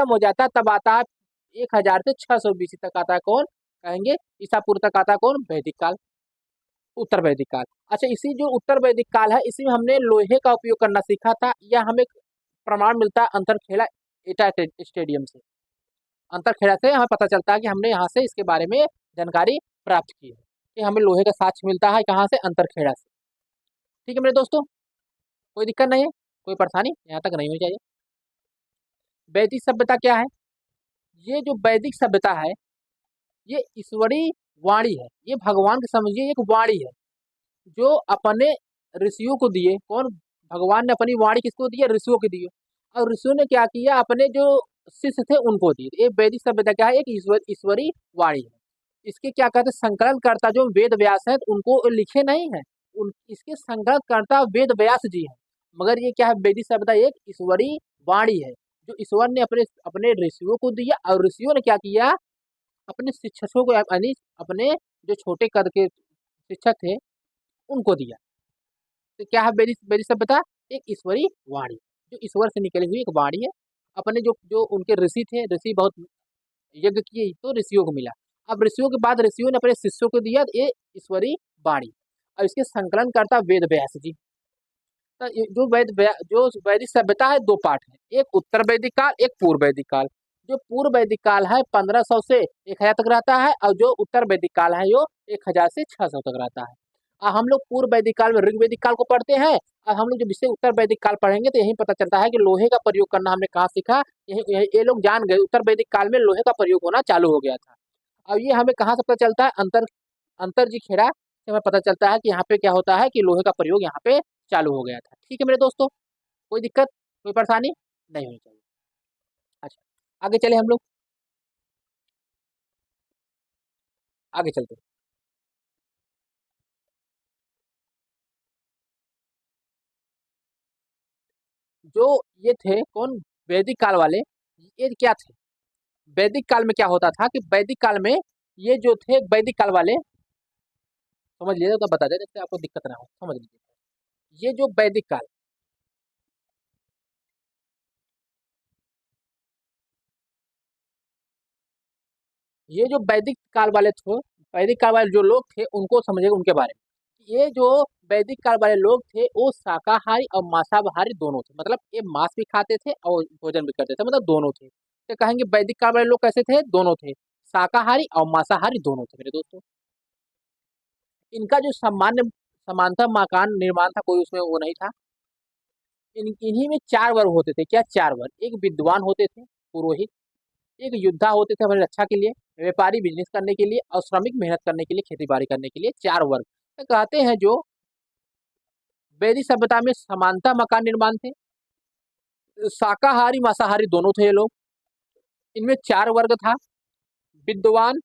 खत्म हो जाता है तब आता है 1000 से 600 BC तक आता है कौन, कहेंगे ईसा पूर्व तक आता है कौन, वैदिक काल, उत्तर वैदिक काल। अच्छा, इसी जो उत्तर वैदिक काल है इसी में हमने लोहे का उपयोग करना सीखा था, यह हमें प्रमाण मिलता है अंतरखेड़ा एटा स्टेडियम से। अंतरखेड़ा से हमें पता चलता है कि हमने यहाँ से इसके बारे में जानकारी प्राप्त की है कि हमें लोहे का साक्ष्य मिलता है कहाँ से, अंतरखेड़ा से। ठीक है मेरे दोस्तों, कोई दिक्कत नहीं है, कोई परेशानी यहाँ तक नहीं हो चाहिए। वैदिक सभ्यता क्या है, ये जो वैदिक सभ्यता है ये ईश्वरीय वाणी है, ये भगवान के समझिए एक वाणी है जो अपने ऋषियों को दिए, कौन, भगवान ने अपनी वाणी किसको दी है, ऋषियों को दी है। और ऋषियों ने क्या किया, अपने जो शिष्य थे उनको दिए। ये वैदिक सभ्यता क्या है, एक ईश्वरीय वाणी है। इसके क्या कहते हैं, संकलनकर्ता जो वेद व्यास है उनको लिखे नहीं है, उन इसके संकलनकर्ता वेद व्यास जी हैं। मगर ये क्या है, वैदिक सभ्यता एक ईश्वरीय वाणी है जो ईश्वर ने अपने अपने ऋषियों को दिया, और ऋषियों ने क्या किया, अपने शिक्षकों को यानी अपने जो छोटे कद के शिक्षक थे उनको दिया। तो क्या है वैदिक वैदिक सभ्यता, एक ईश्वरीय वाणी, जो ईश्वर से निकली हुई एक वाणी है। अपने जो जो उनके ऋषि थे, ऋषि बहुत यज्ञ किए तो ऋषियों को मिला। अब ऋषियों के बाद ऋषियों ने अपने शिष्यों को दिया ये ईश्वरीय वाणी, और इसके संकलन करता वेद व्यास जी। तो जो जो वैदिक सभ्यता है दो पार्ट है, एक उत्तर वैदिक काल, एक पूर्व वैदिक काल। जो पूर्व वैदिक काल है 1500 से 1000 तक रहता है, और जो उत्तर वैदिक काल है वो 1000 से 600 तक रहता है। हम लोग पूर्व वैदिक काल में ऋग्वैदिक काल को पढ़ते हैं, और हम लोग जब इससे उत्तर वैदिक काल पढ़ेंगे तो यही पता चलता है कि लोहे का प्रयोग करना हमने कहाँ सीखा। ये लोग जान गए उत्तर वैदिक काल में लोहे का प्रयोग होना चालू हो गया था। और ये हमें कहाँ से पता चलता है, अंतर जी खेड़ा से हमें पता चलता है कि यहाँ पे क्या होता है कि लोहे का प्रयोग यहाँ पे चालू हो गया था। ठीक है मेरे दोस्तों, कोई दिक्कत कोई परेशानी नहीं होनी चाहिए। अच्छा, आगे चले हम लोग, आगे चलते हैं। जो ये थे कौन, वैदिक काल वाले, ये क्या थे, वैदिक काल में क्या होता था कि वैदिक काल में ये जो थे वैदिक काल वाले, समझ लीजिए तो बता दे जिससे आपको दिक्कत ना हो, समझ लीजिए। ये जो वैदिक काल, ये जो वैदिक काल वाले थे, वैदिक काल वाले जो लोग थे उनको समझिए उनके बारे में। ये जो वैदिक काल वाले लोग थे वो शाकाहारी और मांसाहारी दोनों थे, मतलब ये मांस भी खाते थे और भोजन भी करते थे, मतलब दोनों थे। तो कहेंगे वैदिक काल वाले लोग कैसे थे, दोनों थे, शाकाहारी और मांसाहारी दोनों थे मेरे दोस्तों। इनका जो सामान्य समानता मकान निर्माण था कोई उसमें वो नहीं था। इन्हीं में चार वर्ग होते थे, क्या चार वर्ग, एक विद्वान होते थे पुरोहित, एक योद्धा होते थे हमारी रक्षा के लिए, व्यापारी बिजनेस करने के लिए, और श्रमिक मेहनत करने के लिए, खेती बाड़ी करने के लिए, चार वर्ग। तो कहते हैं जो वैदिक सभ्यता में समानता मकान निर्माण थे, शाकाहारी मांसाहारी दोनों थे ये लोग। इनमें चार वर्ग था, विद्वान,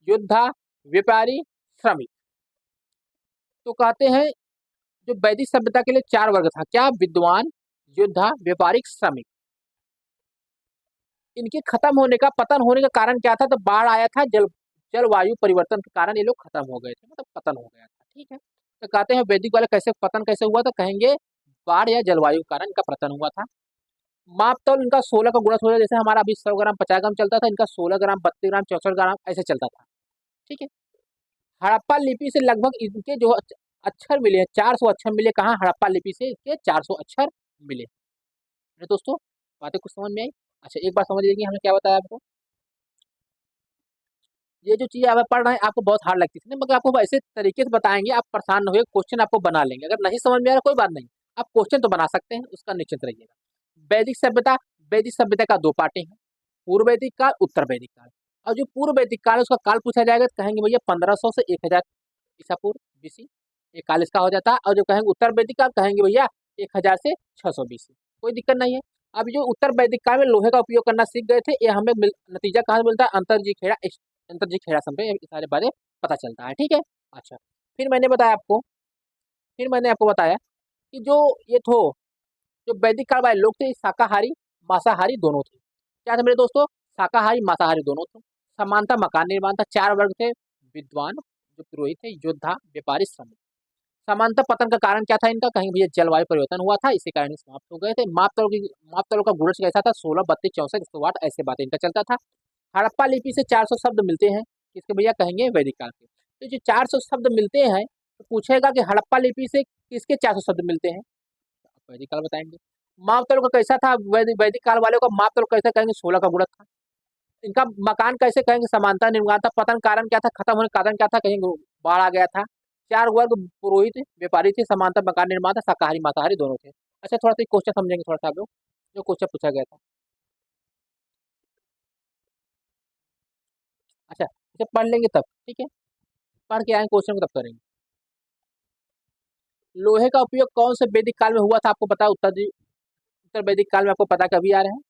योद्धा, व्यापारी, श्रमिक। तो कहते हैं जो वैदिक सभ्यता के लिए चार वर्ग था, क्या, विद्वान, योद्धा, व्यापारिक, श्रमिक। इनके खत्म होने का, पतन होने का कारण क्या था, तो बाढ़ आया था, जलवायु परिवर्तन के कारण ये लोग खत्म हो गए थे, मतलब पतन हो गया था। ठीक है, तो कहते हैं वैदिक वाले कैसे पतन कैसे हुआ, तो कहेंगे बाढ़ या जलवायु के कारण इनका पतन हुआ था। मापतौल इनका 16 का गुणा 16, जैसे हमारा अभी 100 ग्राम 50 ग्राम चलता था, इनका 16 ग्राम 32 ग्राम 64 ग्राम ऐसे चलता था। ठीक है, हड़प्पा लिपि से लगभग इनके जो अक्षर मिले हैं 400 अक्षर मिले, कहाँ, हड़प्पा लिपि से इसके 400 अक्षर मिले। मेरे दोस्तों बातें कुछ समझ में आई। अच्छा, एक बात समझ लीजिए हमने क्या बताया आपको, ये जो चीज़ आप पढ़ रहे हैं आपको बहुत हार्ड लगती थी ना, मगर आपको ऐसे तरीके से बताएंगे आप परेशान न होइए, क्वेश्चन आपको बना लेंगे। अगर नहीं समझ में आ रहा कोई बात नहीं, आप क्वेश्चन तो बना सकते हैं, उसका निश्चिंत रहिएगा। वैदिक सभ्यता, वैदिक सभ्यता का दो पार्टी है, पूर्व वैदिक काल, उत्तर वैदिक काल। और जो पूर्व वैदिक काल उसका काल पूछा जाएगा तो कहेंगे भैया 1500 से 1000 ईसा पूर्व बीसी, ये काल इसका हो जाता है। और जो कहेंगे उत्तर वैदिक काल कहेंगे भैया 1000 से 600 बीसी, कोई दिक्कत नहीं है। अब जो उत्तर वैदिक काल में लोहे का उपयोग करना सीख गए थे, ये हमें नतीजा कहाँ से मिलता है, अंतर जी खेड़ा समय ये सारे बातें पता चलता है। ठीक है, अच्छा, फिर मैंने बताया आपको, फिर मैंने आपको बताया कि जो ये थो जो वैदिक काल वाले लोग थे शाकाहारी मांसाहारी दोनों थे। क्या थे मेरे दोस्तों, शाकाहारी मांसाहारी दोनों थे। समानता मकान निर्माण था, चार वर्ग थे, विद्वान जो पुरोहित थे, योद्धा, व्यापारी, श्रमिक। समांतर पतन का कारण क्या था इनका, कहीं भैया जलवायु परिवर्तन हुआ था, इसी कारण समाप्त हो गए थे। मापतलों का गुणज कैसा था, 16, 32, 64, 108, ऐसे बातें इनका चलता था। हड़प्पा लिपि से 400 शब्द मिलते हैं, किसके भैया कहेंगे, वैदिक काल के। तो जो 400 शब्द मिलते हैं, तो पूछेगा कि हड़प्पा लिपि से किसके 400 शब्द मिलते हैं, वैदिक काल बताएंगे। मापतलों का कैसा था, वैदिक काल वालों का मापतल कैसे कहेंगे, 16 का गुणज था। इनका मकान कैसे कहेंगे, समांतर निर्माण था। पतन कारण क्या था, खत्म होने का कारण क्या था, कहीं बाढ़ आ गया था। 4 वर्ग पुरोहित व्यापारी थे, समांतर मकान निर्माण था, शाकाहारी मांसाहारी दोनों थे। अच्छा थोड़ा सा क्वेश्चन समझेंगे थोड़ा सा आप लोग, जो क्वेश्चन पूछा गया था। अच्छा इसे पढ़ लेंगे तब, ठीक है, पढ़ के आएंगे क्वेश्चन को तब करेंगे। लोहे का उपयोग कौन से वैदिक काल में हुआ था, आपको पता है, उत्तर वैदिक काल में, आपको पता कभी आ रहे हैं।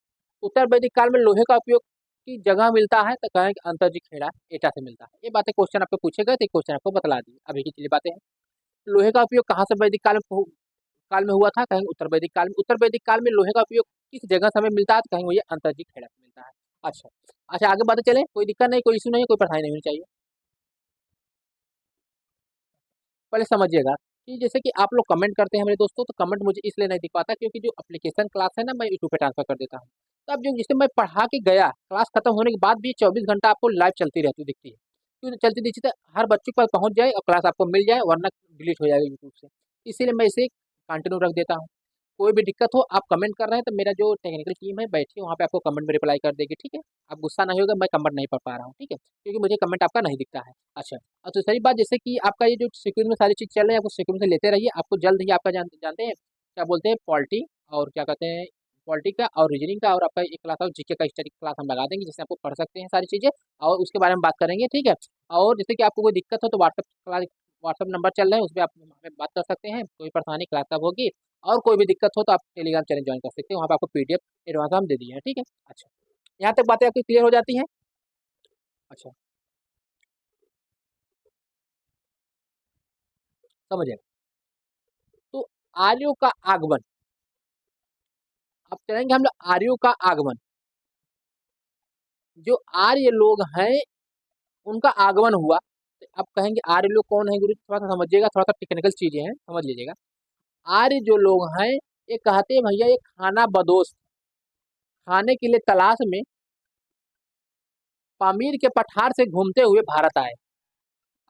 उत्तर वैदिक काल में लोहे का उपयोग की जगह मिलता है, तो कहें कि अंतर्जी खेड़ा एटा से मिलता है। ये बातें क्वेश्चन आपको पूछे गए थे, क्वेश्चन आपको बतला दी, अभी की चीजें बातें हैं। लोहे का उपयोग कहाँ से वैदिक काल में हुआ था, कहेंगे उत्तर वैदिक काल में। उत्तर वैदिक काल में लोहे का उपयोग किस जगह समय मिलता है, तो कहेंगे ये अंतर्जी खेड़ा से मिलता है। अच्छा अच्छा आगे बातें चले, कोई दिक्कत नहीं, कोई इशू नहीं है, कोई परेशानी नहीं होनी चाहिए। पहले समझिएगा कि जैसे कि आप लोग कमेंट करते हैं मेरे दोस्तों, तो कमेंट मुझे इसलिए नहीं दिख पाता क्योंकि जो एप्लीकेशन क्लास है ना, मैं यूट्यूब पे ट्रांसफर कर देता हूँ। तो अब जो जिसे मैं पढ़ा के गया, क्लास खत्म होने के बाद भी 24 घंटा आपको लाइव चलती रहती दिखती है, क्यों चलती दिखती है, हर बच्चे के पास पहुंच जाए और क्लास आपको मिल जाए, वरना डिलीट हो जाएगा यूट्यूब से। इसीलिए मैं इसे कंटिन्यू रख देता हूँ। कोई भी दिक्कत हो, आप कमेंट कर रहे हैं तो मेरा जो टेक्निकल टीम है बैठी है वहाँ पे आपको कमेंट में रिप्लाई कर देगी, ठीक है। आप गुस्सा नहीं होगा, मैं कमेंट नहीं पढ़ पा रहा हूँ, ठीक है, क्योंकि मुझे कमेंट आपका नहीं दिखता है। अच्छा और दूसरी बात, जैसे कि आपका ये जो सिक्योर में सारी चीज़ चल रही है, आपको सिक्योर से लेते रहिए। आपको जल्द ही आपका जानते हैं क्या बोलते हैं, पॉलिटी और क्या कहते हैं, पॉलिटी का और रीजनिंग का, और आपका एक क्लास और जीके का स्टडी क्लास हम लगा देंगे, जिससे आपको पढ़ सकते हैं सारी चीज़ें, और उसके बारे में बात करेंगे, ठीक है। और जैसे कि आपको कोई दिक्कत हो तो व्हाट्सअप नंबर चल रहे हैं, उस पर आप हमें बात कर सकते हैं, कोई परेशानी क्लास कब होगी। और कोई भी दिक्कत हो तो आप टेलीग्राम चैनल ज्वाइन कर सकते हैं, वहाँ पे आपको पीडीएफ एडवांस हम दे दिए हैं, ठीक है। अच्छा यहाँ तक बातें आपकी क्लियर हो जाती हैं। अच्छा समझ आए। तो आर्यों का आगमन, अब चलेंगे हम लोग आर्यों का आगमन। जो आर्य लोग हैं उनका आगमन हुआ, तो अब कहेंगे आर्य लोग कौन है गुरु, थोड़ा सा समझिएगा, थोड़ा सा टेक्निकल चीजें हैं, समझ लीजिएगा। आर्य जो लोग हैं, ये कहते हैं भैया ये खाना बदोश, खाने के लिए तलाश में पामीर के पठार से घूमते हुए भारत आए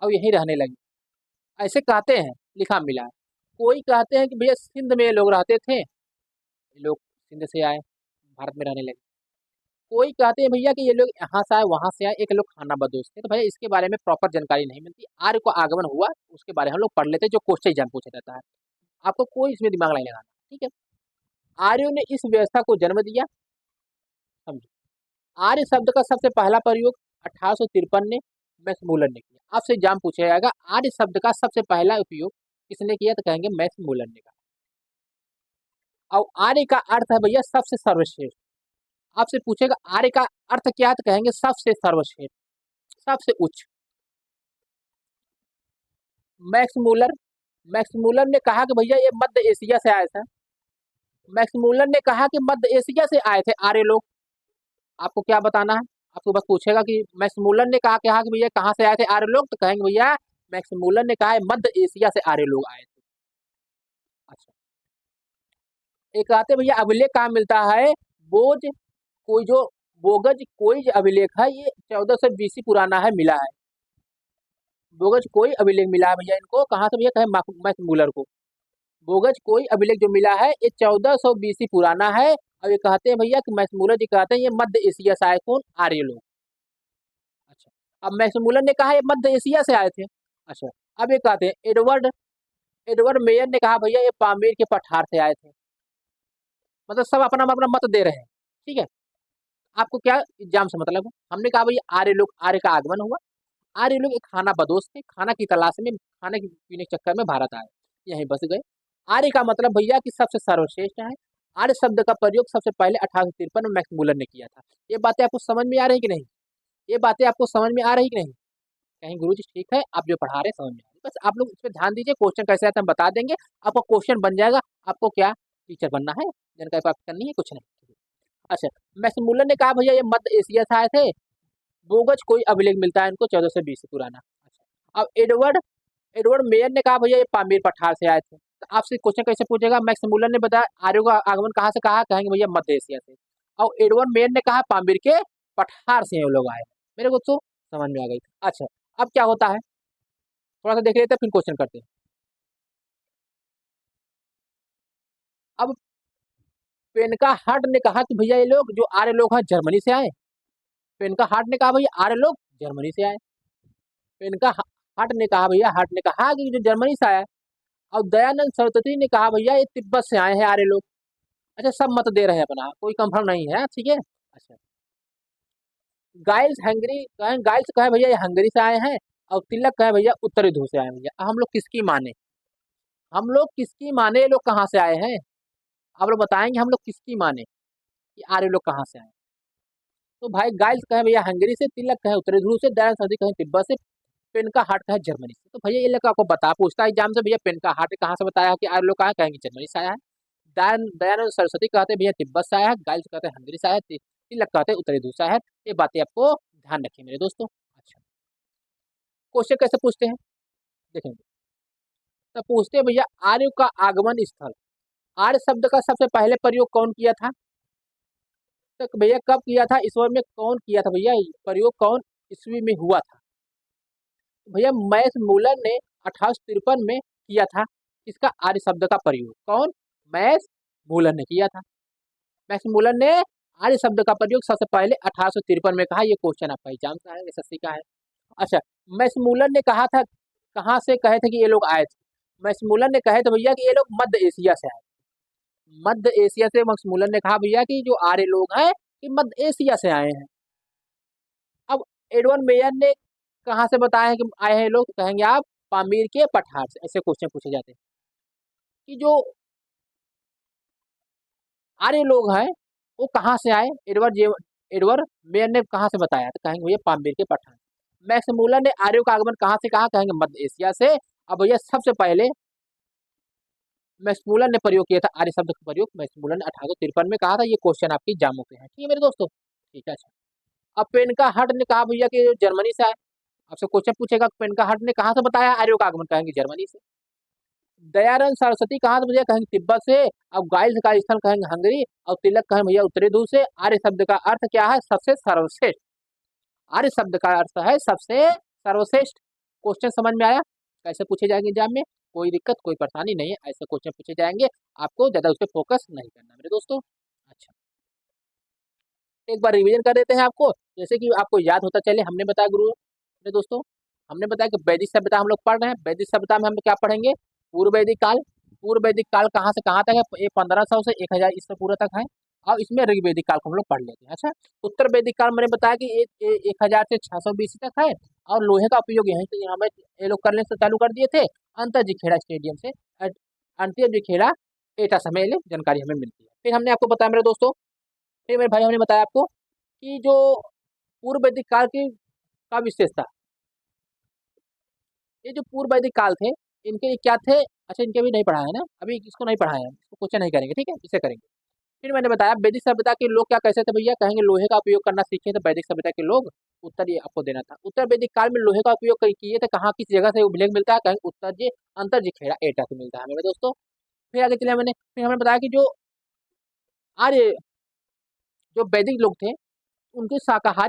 और यहीं रहने लगे, ऐसे कहते हैं, लिखा मिला है। कोई कहते हैं कि भैया सिंध में ये लोग रहते थे, ये लोग सिंध से आए, भारत में रहने लगे। कोई कहते हैं भैया कि ये लोग यहाँ से आए वहां से आए, एक लोग खाना बदोश थे। तो भैया इसके बारे में प्रॉपर जानकारी नहीं मिलती। आर्य को आगमन हुआ उसके बारे में हम लोग पढ़ लेते हैं, जो क्वेश्चन एग्जाम पूछा जाता है, आपको कोई इसमें दिमाग नहीं लगाना, ठीक है। आर्यों ने इस व्यवस्था को जन्म दिया, समझो। आर्य शब्द का सबसे पहला प्रयोग 1853 में मैक्समूलर ने किया। आपसे एग्जाम पूछा जाएगा आर्य शब्द का सबसे पहला उपयोग किसने किया, तो कहेंगे मैक्समूलर ने कहा। और आर्य का अर्थ है भैया सबसे सर्वश्रेष्ठ। आपसे पूछेगा आर्य का अर्थ क्या है, तो कहेंगे सबसे सर्वश्रेष्ठ, सबसे उच्च। मैक्समूलर, मैक्समूलर ने कहा कि भैया ये मध्य एशिया से आए थे। मैक्समूलर ने कहा कि मध्य एशिया से आए थे आर्य लोग। आपको क्या बताना है, आपको बस पूछेगा कि मैक्समूलर ने कहा कि भैया कहाँ से आए थे आर्य लोग, तो कहेंगे भैया मैक्समूलर ने कहा है मध्य एशिया से आर्य लोग आए थे। अच्छा एक आते भैया अभिलेख कहाँ मिलता है, बोझ कोई जो बोगज कोई अभिलेख है, ये 1400 BC पुराना है, मिला है। बोगज कोई अभिलेख मिला है भैया इनको, कहाँ से भैया, कहे मैक्समूलर को। बोगज कोई अभिलेख जो मिला है ये 1400 BC पुराना है। और ये कहते हैं भैया कि मैक्समूलर जी कहते हैं ये मध्य एशिया से आए, कौन, आर्य लोग। अच्छा अब मैक्समूलर ने कहा ये मध्य एशिया से आए थे। अच्छा अब ये कहते हैं एडवर्ड एडवर्ड मेयर ने कहा भैया ये पामीर के पठार से आए थे। मतलब सब अपना अपना मत दे रहे हैं, ठीक है। आपको क्या एग्जाम से मतलब है, हमने कहा भैया आर्य लोग, आर्य का आगमन हुआ। आर्य लोग एक खाना बदोश थे, खाना की तलाश में, खाने के पीने के चक्कर में भारत आए, यहीं बस गए। आर्य का मतलब भैया कि सबसे सर्वश्रेष्ठ है। आर्य शब्द का प्रयोग सबसे पहले 1853 में मैक्समूलर ने किया था। ये बातें आपको समझ में आ रही कि नहीं, ये बातें आपको समझ में आ रही कि नहीं, कहीं गुरुजी ठीक है, आप जो पढ़ा रहे हैं समझ में आ रही है, बस आप लोग इस पर ध्यान दीजिए। क्वेश्चन कैसे आता है हम बता देंगे, आपको क्वेश्चन बन जाएगा। आपको क्या टीचर बनना है, जानकारी प्राप्त करनी है, कुछ नहीं। अच्छा मैक्समूलर ने कहा भैया ये मध्य एशिया से आए थे। बोगज कोई अभिलेख मिलता है इनको 1420 पुराना। अच्छा अब एडवर्ड एडवर्ड मेयर ने कहा भैया ये पामीर पठार से आए थे। तो आपसे क्वेश्चन कैसे पूछेगा, मैक्स मुलर ने बताया आर्यों का आगमन कहाँ से, कहा कहेंगे भैया मध्य एशिया से। और एडवर्ड मेयर ने कहा पामीर के पठार से ये लोग आए। मेरे को तो समझ में आ गई। अच्छा, अब क्या होता है थोड़ा सा देख लेते हैं, फिर क्वेश्चन करते हैं। अब पेनका हार्ट ने कहा कि भैया ये लोग जो आर्य लोग हैं जर्मनी से आए। पेनका हार्ट ने कहा भैया आर्य लोग जर्मनी से आए। पेनका हार्ट ने कहा भैया, हार्ट ने कहा कि जो जर्मनी से आया। और दयानंद सरस्वती ने कहा भैया ये तिब्बत से आए हैं आर्य लोग। अच्छा, सब मत दे रहे हैं अपना, कोई कंफर्म नहीं है, ठीक है। अच्छा, गाइल्स हंगरी कहें, गाइल्स कहे भैया ये हंगरी से आए हैं। और तिलक कहे भैया उत्तरी ध्रुव से आए हैं भैया। अब हम लोग किसकी माने, हम लोग किसकी माने, ये लोग कहाँ से आए हैं। आप लोग बताएंगे हम लोग किसकी माने कि आर्य लोग कहाँ से आए। तो भाई गाइल्स कहे भैया हंगरी से, तिलक कहे उत्तरी ध्रुव से, दयानंद सरस्वती कहे तिब्बत से, पेन का हार्ट कहे जर्मनी से। तो भैया ये लोग आपको बता पूछता है एग्जाम से, भैया पेन का हार्ट कहाँ से बताया कि आर्य लोग कहाँ, कहेंगे जर्मनी से आया है। दयानंद सरस्वती कहते हैं भैया तिब्बत से आया है। गाइल्स कहते हैं हंगरी से आया है। तिलक कहते हैं उत्तरी ध्रुव से आया है। ये बातें आपको ध्यान रखिए मेरे दोस्तों। अच्छा, क्वेश्चन कैसे पूछते हैं देखेंगे। तो पूछते हैं भैया आर्य का आगमन स्थल, आर्य शब्द का सबसे पहले प्रयोग कौन किया था। तो भैया कब किया था, ईस्वी में कौन किया था भैया, प्रयोग कौन ईस्वी में हुआ था। भैया मैथ मूलर ने 1853 में किया था। इसका आर्य शब्द का प्रयोग कौन, मैथ मूलर ने किया था। मैथ मूलर ने आर्य शब्द का प्रयोग सबसे पहले 1853 में कहा। ये क्वेश्चन आपका एग्जाम का है, एसएससी का है। अच्छा, मैथ मूलर ने कहा था, कहाँ से कहे थे कि ये लोग आए थे। मैथ मूलर ने कहे थे भैया कि ये लोग मध्य एशिया से आए। मध्य एशिया से मक्समुलन ने कहा भैया कि जो आर्य लोग हैं कि मध्य एशिया से आए हैं। अब एडवर्ड मेयर ने कहा से बताया है कि आए हैं लोग, कहेंगे आप पामीर के पठार से। ऐसे क्वेश्चन पूछे जाते हैं कि जो आर्य लोग हैं वो कहाँ से आए। एडवर्ड मेयर ने कहा से बताया, तो कहेंगे भैया पामीर के पठार। मैक्समुलर ने आर्यों का आगमन कहाँ से कहा, कहेंगे मध्य एशिया से। अब भैया सबसे पहले मैक्समुलर ने प्रयोग किया था आर्य शब्द का प्रयोग, मैक्समुलर ने 1853 में कहा था। ये क्वेश्चन आपकी एग्जामों पे है, ठीक है मेरे दोस्तों, ठीक है। अच्छा, अब पेन का हट ने कहा भैया कि जर्मनी से आए। आपसे क्वेश्चन पूछेगा पेन का हट ने कहा से बताया आर्यों का आगमन, कहेंगे जर्मनी से। दयानंद सरस्वती कहाँ से भैया, कहेंगे तिब्बत से। अब गाइल्स का स्थल कहेंगे हंगरी। और तिलक कहेंगे भैया उत्तरी ध्रुव से। आर्य शब्द का अर्थ क्या है, सबसे सर्वश्रेष्ठ। आर्य शब्द का अर्थ है सबसे सर्वश्रेष्ठ। क्वेश्चन समझ में आया, कैसे पूछे जाएंगे एग्जाम में, कोई दिक्कत कोई परेशानी नहीं है, ऐसे क्वेश्चन पूछे जाएंगे। आपको ज्यादा उस पर फोकस नहीं करना मेरे दोस्तों। अच्छा, एक बार रिवीजन कर देते हैं आपको, जैसे कि आपको याद होता चले। हमने बताया गुरु मेरे दोस्तों, हमने बताया कि वैदिक सभ्यता हम लोग पढ़ रहे हैं। वैदिक सभ्यता में हम क्या पढ़ेंगे, पूर्व वैदिक काल। पूर्व वैदिक काल कहाँ से कहाँ तक है, ये 1500 से 1000 ईस्वी पूर्व तक है। और इसमें ऋग्वेदिक काल को हम लोग पढ़ लेते हैं। अच्छा, उत्तर वैदिक काल मैंने बताया कि 1000 से 600 बीसी तक है। और लोहे का उपयोग यहीं से यहाँ में ये लोग करने से चालू कर दिए थे, अंतरजी खेड़ा स्टेडियम से। अंतरजी खेड़ा एटा समय जानकारी हमें मिलती है। फिर हमने आपको बताया मेरे दोस्तों, फिर मेरे भाई हमने बताया आपको कि जो पूर्व वैदिक काल की का विशेषता, ये जो पूर्व वैदिक काल थे इनके क्या थे। अच्छा, इनके भी नहीं पढ़ा है ना, अभी इसको नहीं पढ़ाया है, इसको क्वेश्चन नहीं करेंगे, ठीक है, इसे करेंगे। फिर मैंने बताया वैदिक सभ्यता के लोग क्या कैसे थे भैया, कहेंगे लोहे का उपयोग करना सीखे थे वैदिक सभ्यता के लोग। उत्तर ये आपको देना था। उत्तर वैदिक काल में लोहे का उपयोग किए थे, कहाँ किस जगह से उल्लेख मिलता है, कहेंगे उत्तर जी अंतर जी खेड़ा एटा से मिलता है मेरे दोस्तों। फिर आगे चले मैंने, फिर हमने बताया कि जो आर्य जो वैदिक लोग थे उनके शाकाहारी